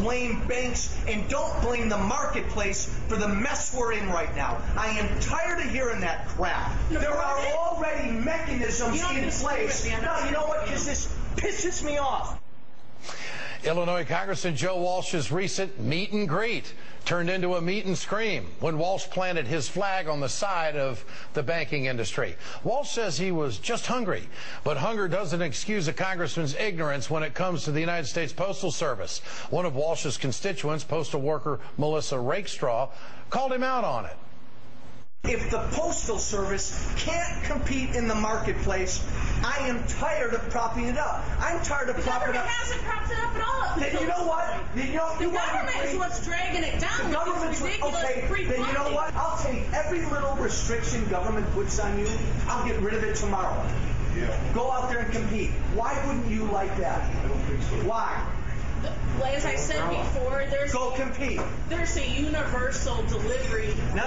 blame banks and don't blame the marketplace for the mess we're in right now. I am tired of hearing that crap. There are already mechanisms in place. No, you know what? Because this pisses me off. Illinois Congressman Joe Walsh's recent meet and greet turned into a meet and scream when Walsh planted his flag on the side of the banking industry. Walsh says he was just hungry, but hunger doesn't excuse a congressman's ignorance when it comes to the United States Postal Service. One of Walsh's constituents, postal worker Melissa Rakestraw, called him out on it. If the Postal Service can't compete in the marketplace, I am tired of propping it up. I'm tired of propping it up. The government hasn't propped it up at all. Then you know what? The government is what's dragging it down. The government's okay. Then you know what? I'll take every little restriction government puts on you. I'll get rid of it tomorrow. Yeah. Go out there and compete. Why wouldn't you like that? Why? As I said before, go compete. There's a universal delivery. No,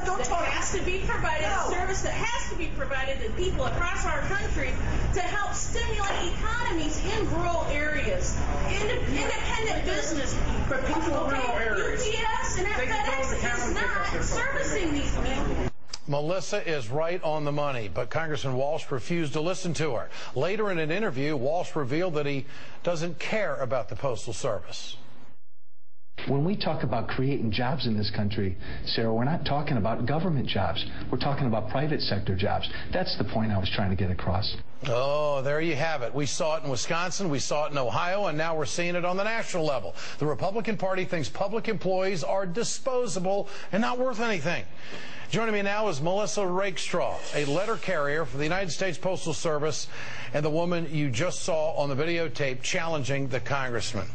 don't talk. That has to be provided, a service that has to be provided to people across our country to help stimulate economies in rural areas, independent business. But people in rural areas. UPS and FedEx is not servicing these people. Melissa is right on the money, but Congressman Walsh refused to listen to her. Later in an interview, Walsh revealed that he doesn't care about the Postal Service. When we talk about creating jobs in this country, Sarah, we're not talking about government jobs. We're talking about private sector jobs. That's the point I was trying to get across. Oh, there you have it. We saw it in Wisconsin, we saw it in Ohio, and now we're seeing it on the national level. The Republican Party thinks public employees are disposable and not worth anything. Joining me now is Melissa Rakestraw, a letter carrier for the United States Postal Service, and the woman you just saw on the videotape challenging the congressman.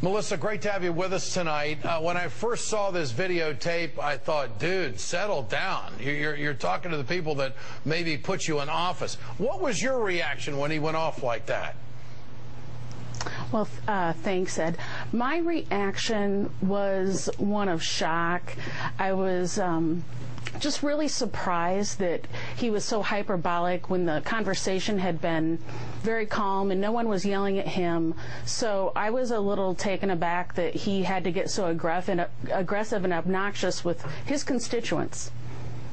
Melissa, great to have you with us tonight. When I first saw this videotape, I thought, dude, settle down. You're talking to the people that maybe put you in office. What was your reaction when he went off like that? Well, thanks, Ed. My reaction was one of shock. I was just really surprised that he was so hyperbolic when the conversation had been very calm and no one was yelling at him. So I was a little taken aback that he had to get so aggressive and obnoxious with his constituents.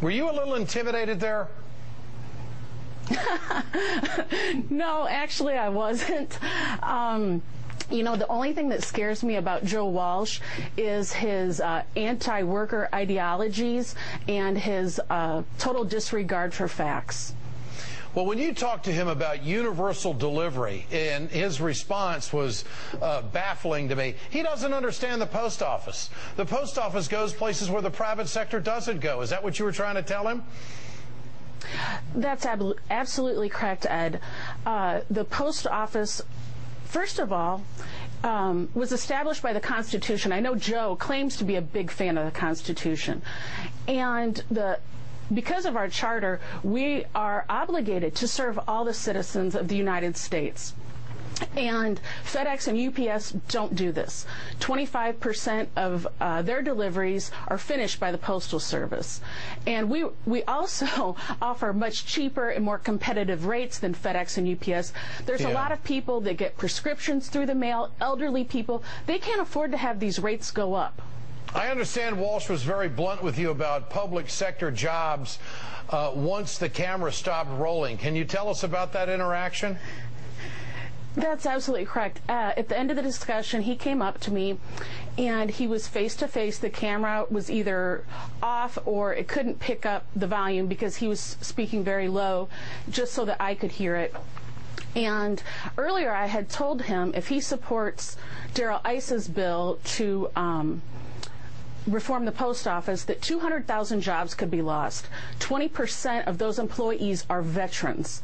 Were you a little intimidated there? No, actually I wasn't. You know, the only thing that scares me about Joe Walsh is his anti-worker ideologies and his total disregard for facts. Well, when you talked to him about universal delivery, and his response was baffling to me, he doesn't understand the post office. The post office goes places where the private sector doesn't go. Is that what you were trying to tell him? That's absolutely correct, Ed. The post office, first of all, was established by the Constitution. I know Joe claims to be a big fan of the Constitution. And because of our charter, we are obligated to serve all the citizens of the United States. And FedEx and UPS don't do this. 25% of their deliveries are finished by the Postal Service. And we also offer much cheaper and more competitive rates than FedEx and UPS. There's a lot of people that get prescriptions through the mail, elderly people. They can't afford to have these rates go up. I understand Walsh was very blunt with you about public sector jobs once the camera stopped rolling. Can you tell us about that interaction? That's absolutely correct. At the end of the discussion, he came up to me, and he was face-to-face. The camera was either off or it couldn't pick up the volume because he was speaking very low, just so that I could hear it. And earlier I had told him if he supports Darrell Iss's bill to reform the post office, that 200,000 jobs could be lost. 20% of those employees are veterans.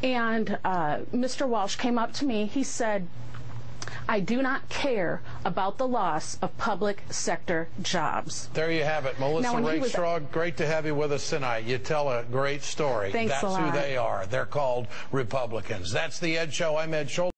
And Mr. Walsh came up to me. He said, I do not care about the loss of public sector jobs. There you have it. Melissa Rakestraw, great to have you with us tonight. You tell a great story. Thanks a lot. That's who they are. They're called Republicans. That's the Ed Show. I'm Ed Schultz.